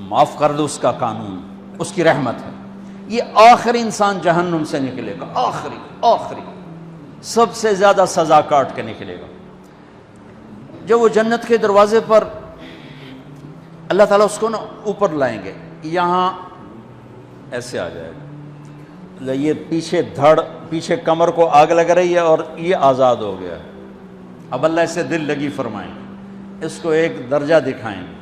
معاف کر دو، اس کا قانون، اس کی رحمت ہے۔ یہ آخری انسان جہنم سے نکلے گا، آخری سب سے زیادہ سزا کاٹ کے نکلے گا۔ جب وہ جنت کے دروازے پر اللہ تعالیٰ اس کو نا اوپر لائیں گے، یہاں ایسے آ جائے گا، یہ پیچھے کمر کو آگ لگ رہی ہے اور یہ آزاد ہو گیا ہے۔ اب اللہ اسے دل لگی فرمائیں گے، اس کو ایک درجہ دکھائیں گے،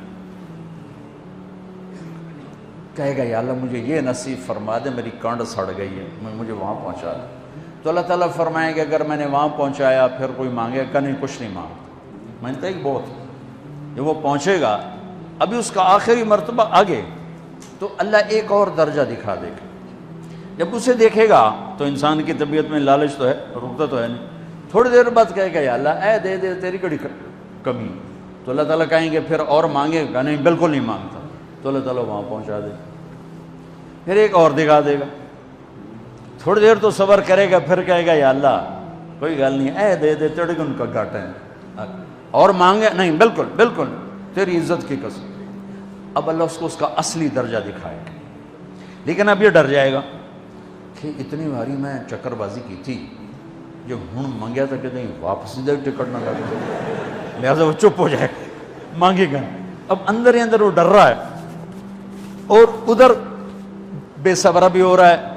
کہے گا یا اللہ مجھے یہ نصیب فرما دے، میری کانڈ سڑ گئی ہے، مجھے وہاں پہنچا دے۔ تو اللہ تعالیٰ فرمائیں گے اگر میں نے وہاں پہنچایا پھر کوئی مانگے گا نہیں، کچھ نہیں مانگتا، مانتا ہی بہت۔ جب وہ پہنچے گا ابھی اس کا آخری مرتبہ آگے، تو اللہ ایک اور درجہ دکھا دے گا۔ جب اسے دیکھے گا تو انسان کی طبیعت میں لالچ تو ہے، رکتا تو ہے نہیں، تھوڑی دیر بعد کہے گا یا اللہ اے دے دے، تیری کڑی کمی۔ تو اللہ تعالیٰ کہیں گے پھر اور مانگے گا؟ نہیں، بالکل نہیں مانگتا۔ تو اللہ تعالیٰ وہاں پہنچا دے، پھر ایک اور دکھا دے گا، تھوڑی دیر تو صبر کرے گا، پھر کہے گا یا اللہ کوئی گل نہیں، اے دے دے، تیرے کو ان کا گھاٹا ہے، اور مانگے؟ نہیں، بالکل تیری عزت کی قسم۔ اب اللہ اس کو اس کا اصلی درجہ دکھائے گا، لیکن اب یہ ڈر جائے گا کہ اتنی باری میں چکر بازی کی تھی، جو ہوں منگیا تھا کہ نہیں واپس دے ٹکٹ نہ لگے، لہٰذا وہ چپ ہو جائے گا، مانگے گا۔ اب اندر ہی اندر وہ ڈر رہا ہے، اور ادھر بے صبرا بھی ہو رہا ہے،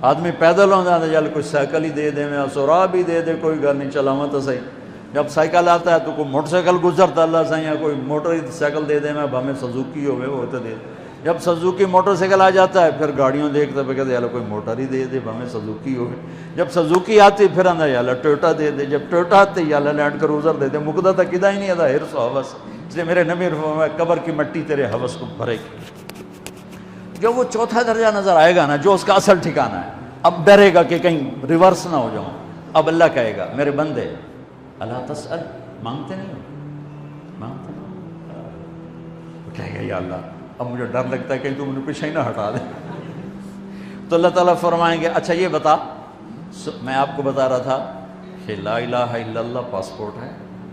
آدمی پیدل ہو جاتا ہے، چل کوئی سائیکل ہی دے دے، میں سورا بھی دے دے، کوئی گل نہیں، چلاواں تو صحیح۔ جب سائیکل آتا ہے تو کوئی موٹر سائیکل گزرتا اللہ سے، یا کوئی موٹر سائیکل دے دے، میں بھامے سزوکی ہوئے وہ تو دے۔ جب سزوکی موٹر سائیکل آ جاتا ہے پھر گاڑیوں دیکھتا پہ کہتے ہیں کوئی موٹر ہی دے دے، بھامے سزوکی ہوئے۔ جب سزوکی آتی پھر آندہ یا اللہ ٹویوٹا دے دے، جب ٹویوٹا آتے یا اللہ لینڈ کروزر دے دے، مقدہ تک کدا ہی نہیں آتا حرص و حوث۔ اس لیے میرے نبی فرمایا قبر کی مٹی تیرے حوث کو بھرے گی۔ جو وہ چوتھا درجہ نظر آئے گا نا، جو اس کا اصل ٹھکانہ ہے، اب ڈرے گا کہ کہیں ریورس نہ ہو جاؤں۔ اب اللہ کہے گا میرے بندے اللہ تسأل، مانگتے نہیں ہو، مانگتے نہیں، وہ کہے گا یا اللہ اب مجھے ڈر لگتا ہے کہیں تو مجھے پیچھے ہی نہ ہٹا دے۔ تو اللہ تعالیٰ فرمائیں گے اچھا یہ بتا، میں آپ کو بتا رہا تھا کہ لا الہ الا اللہ پاسپورٹ ہے،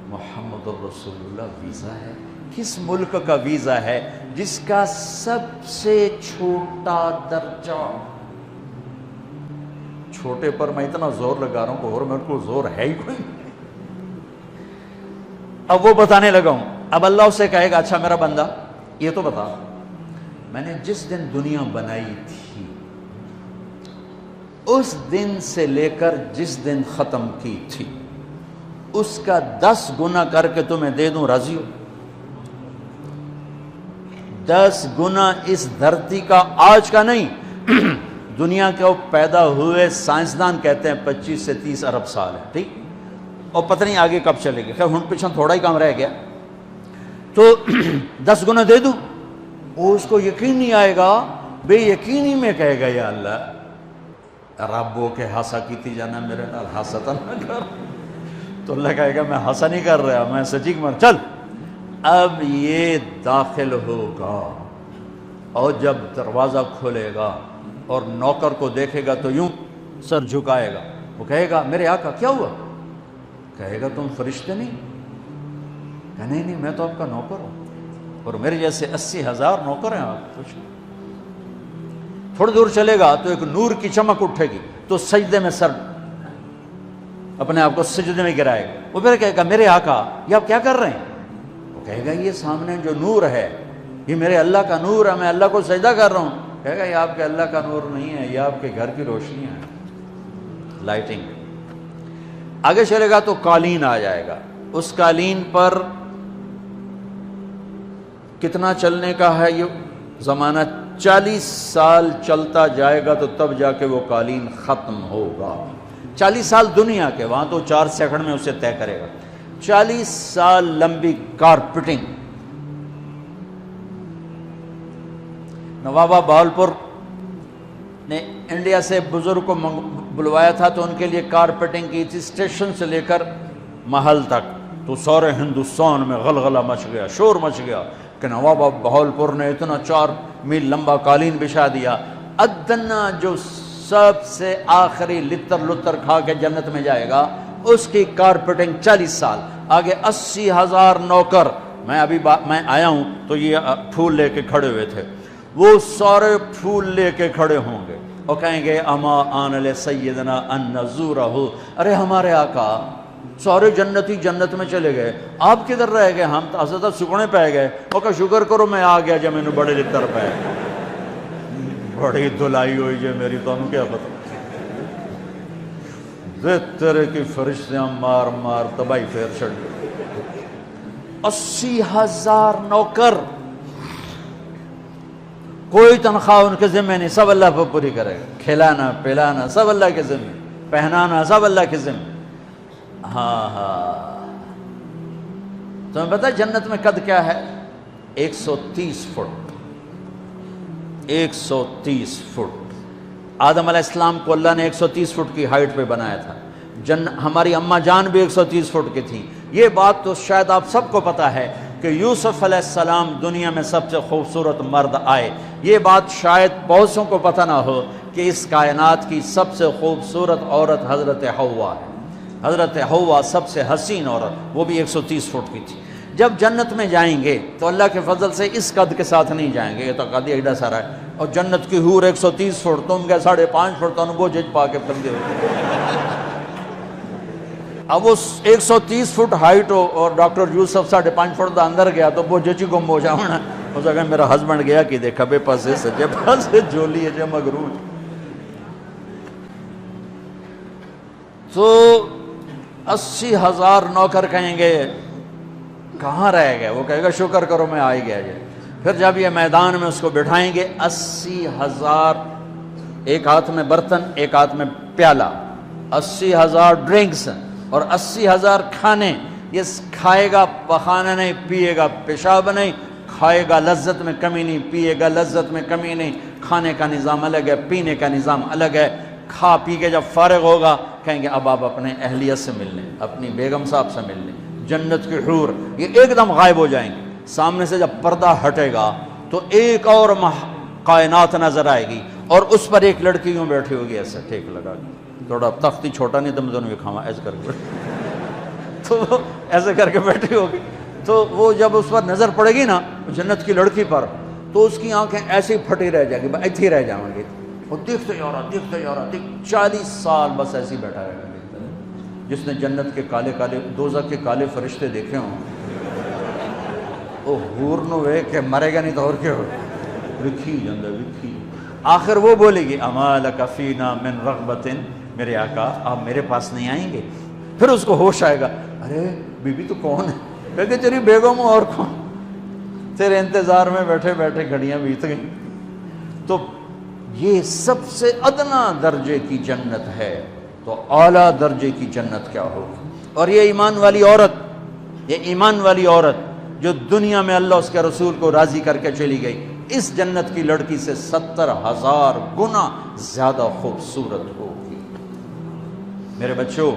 محمد الرسول اللہ ویزا ہے۔ کس ملک کا ویزا ہے؟ جس کا سب سے چھوٹا درجہ، چھوٹے پر میں اتنا زور لگا رہا ہوں کہ اور میرے کو زور ہے ہی کوئی۔ اب وہ بتانے لگا ہوں، اب اللہ اسے کہے گا اچھا میرا بندہ یہ تو بتا، میں نے جس دن دنیا بنائی تھی اس دن سے لے کر جس دن ختم کی تھی اس کا 10 گنا کر کے تمہیں دے دوں، راضی ہو؟ 10 گنا اس دھرتی کا، آج کا نہیں، دنیا کے وہ پیدا ہوئے سائنسدان کہتے ہیں 25 سے 30 ارب سال ہے، ٹھیک، اور پتہ نہیں آگے کب چلے گا، خیر ہن پیچھے تھوڑا ہی کام رہ گیا، تو 10 گنا دے دوں۔ وہ اس کو یقین نہیں آئے گا، بے یقینی میں کہے گا یا اللہ ربو کے ہاسا کیتی جانا میرے نال، ہاسا تو نہ کر۔ تو اللہ کہے گا میں ہاسا نہیں کر رہا، میں سچی مر، چل اب یہ داخل ہوگا، اور جب دروازہ کھولے گا اور نوکر کو دیکھے گا تو یوں سر جھکائے گا، وہ کہے گا میرے آقا کیا ہوا؟ کہے گا تم فرشتے نہیں؟ کہ نہیں میں تو آپ کا نوکر ہوں، اور میرے جیسے 80,000 نوکر ہیں آپ، کچھ تھوڑی دور چلے گا تو ایک نور کی چمک اٹھے گی، تو سجدے میں سر اپنے آپ کو سجدے میں گرائے گا، وہ پھر کہے گا میرے آقا یہ آپ کیا کر رہے ہیں؟ وہ کہے گا یہ سامنے جو نور ہے یہ میرے اللہ کا نور ہے، میں اللہ کو سجدہ کر رہا ہوں۔ کہے گا یہ آپ کے اللہ کا نور نہیں ہے، یہ آپ کے گھر کی روشنی ہے، لائٹنگ۔ آگے چلے گا تو قالین آ جائے گا، اس قالین پر کتنا چلنے کا ہے یہ زمانہ؟ 40 سال چلتا جائے گا تو تب جا کے وہ قالین ختم ہوگا۔ 40 سال دنیا کے، وہاں تو 4 سیکنڈ میں اسے طے کرے گا۔ 40 سال لمبی کارپیٹنگ۔ نوابہ بہاولپور نے انڈیا سے بزرگ کو بلوایا تھا تو ان کے لیے کارپیٹنگ کی تھی، اسٹیشن سے لے کر محل تک، تو سارے ہندوستان میں غلغلہ مچ گیا، شور مچ گیا کہ نوابہ بہاولپور نے اتنا 4 میل لمبا قالین بچھا دیا۔ ادنا جو سب سے آخری لتر کھا کے جنت میں جائے گا اس کی کارپیٹنگ 40 سال، آگے 80,000 نوکر۔ میں آیا ہوں تو یہ پھول لے کے کھڑے ہوئے تھے، وہ سارے پھول لے کے کھڑے ہوں گے اور کہیں گے اما آن لسیدنا ان نزورہ، ارے ہمارے آقا سارے جنتی جنت میں چلے گئے، آپ کدھر رہ گئے؟ ہم تو حضرت سکنے پہ گئے۔ وہ کہ شکر کرو میں آ گیا جب میں نے بڑے لتر پہ بڑی دلائی ہوئی جے میری، تو انہوں کیا پتا تیرے کی فرشتیاں مار مار تباہی پھیر چھڑ گئے۔ 80,000 نوکر، کوئی تنخواہ ان کے ذمہ نہیں، سب اللہ پہ پوری کرے گا، کھلانا پلانا سب اللہ کے ذمہ، پہنانا سب اللہ کے ذمہ۔ ہاں تمہیں پتہ جنت میں قد کیا ہے؟ 130 فٹ، 130 فٹ۔ آدم علیہ السلام کو اللہ نے 130 فٹ کی ہائٹ پہ بنایا تھا، ہماری اماں جان بھی 130 فٹ کی تھی۔ یہ بات تو شاید آپ سب کو پتہ ہے کہ یوسف علیہ السلام دنیا میں سب سے خوبصورت مرد آئے۔ یہ بات شاید بہت سوں کو پتہ نہ ہو کہ اس کائنات کی سب سے خوبصورت عورت حضرت حوا ہے۔ حضرت حوا سب سے حسین عورت، وہ بھی 130 فٹ کی تھی۔ جب جنت میں جائیں گے تو اللہ کے فضل سے اس قد کے ساتھ نہیں جائیں گے، یہ تو قد ایڈا سارا ہے، اور جنت کی حور 130 فٹ، تم کیا 5.5 فٹ، تو وہ جج پا کے بندے ہوتے۔ اب وہ 130 فٹ ہائٹ ہو اور ڈاکٹر یوسف 5.5 فٹ دا اندر گیا تو وہ جچی گم ہو جانا، ہو سکتا میرا ہسبینڈ گیا کہ دیکھا بے پاسے سجے پاسے جولی ہے جو مغرور۔ تو 80,000 نوکر کہیں گے کہاں رہ گئے؟ وہ کہے گا شکر کرو میں آ ہی گیا۔ پھر جب یہ میدان میں اس کو بٹھائیں گے، 80,000، ایک ہاتھ میں برتن ایک ہاتھ میں پیالہ، 80,000 ڈرنکس اور 80,000 کھانے۔ یہ کھائے گا پخانا نہیں، پیے گا پیشاب نہیں، کھائے گا لذت میں کمی نہیں، پیے گا لذت میں کمی نہیں۔ کھانے کا نظام الگ ہے، پینے کا نظام الگ ہے۔ کھا پی کے جب فارغ ہوگا کہیں گے اب آپ اپنے اہلیت سے مل لیں، اپنی بیگم صاحب سے مل لیں۔ جنت کی حور یہ ایک دم غائب ہو جائیں گے۔ سامنے سے جب پردہ ہٹے گا تو ایک اور کائنات نظر آئے گی، اور اس پر ایک لڑکی یوں بیٹھی ہوگی ایسے ٹھیک لگا کے، تھوڑا تختی چھوٹا نہیں تم دونوں بھی کھاوا ایسے کر کے، تو وہ ایسے کر کے بیٹھی ہوگی۔ تو وہ جب اس پر نظر پڑے گی نا جنت کی لڑکی پر، تو اس کی آنکھیں ایسی پھٹی رہ جائیں گی، ایتھے ہی رہ جائیں گی، وہ دیکھتے جا رہا 40 سال بس ایسے ہی بیٹھا رہے گا۔ جس نے جنت کے کالے کالے دوزخ کے کالے فرشتے دیکھے ہوں، وہ حور نو وے کہ مرے گا نہیں تو اور کیا ہو، وکھی جاندہ وکھی۔ آخر وہ بولے گی اما لک فینا من رغبت، میرے آقا آپ میرے پاس نہیں آئیں گے؟ پھر اس کو ہوش آئے گا، ارے بی بی تو کون ہے؟ کہ تیری بیگم اور کون، تیرے انتظار میں بیٹھے بیٹھے گھڑیاں بیت گئیں۔ تو یہ سب سے ادنا درجے کی جنت ہے، تو اعلیٰ درجے کی جنت کیا ہوگی؟ اور یہ ایمان والی عورت، یہ ایمان والی عورت جو دنیا میں اللہ اس کے رسول کو راضی کر کے چلی گئی، اس جنت کی لڑکی سے 70,000 گنا زیادہ خوبصورت ہوگی۔ میرے بچوں،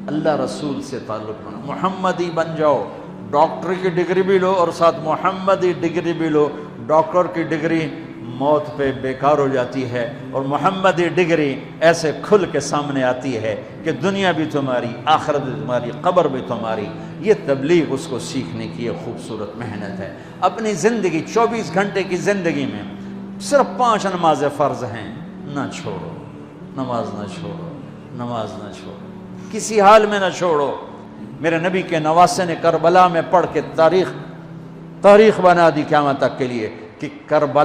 اللہ رسول سے تعلق بنا، محمدی بن جاؤ، ڈاکٹر کی ڈگری بھی لو اور ساتھ محمدی ڈگری بھی لو۔ ڈاکٹر کی ڈگری موت پہ بیکار ہو جاتی ہے، اور محمدی ڈگری ایسے کھل کے سامنے آتی ہے کہ دنیا بھی تمہاری، آخرت بھی تمہاری، قبر بھی تمہاری۔ یہ تبلیغ اس کو سیکھنے کی یہ خوبصورت محنت ہے۔ اپنی زندگی 24 گھنٹے کی زندگی میں صرف 5 نمازیں فرض ہیں، نہ چھوڑو، نماز نہ چھوڑو، نماز نہ چھوڑو، کسی حال میں نہ چھوڑو۔ میرے نبی کے نواسے نے کربلا میں پڑھ کے تاریخ بنا دی قیامت تک کے لیے کہ کربلا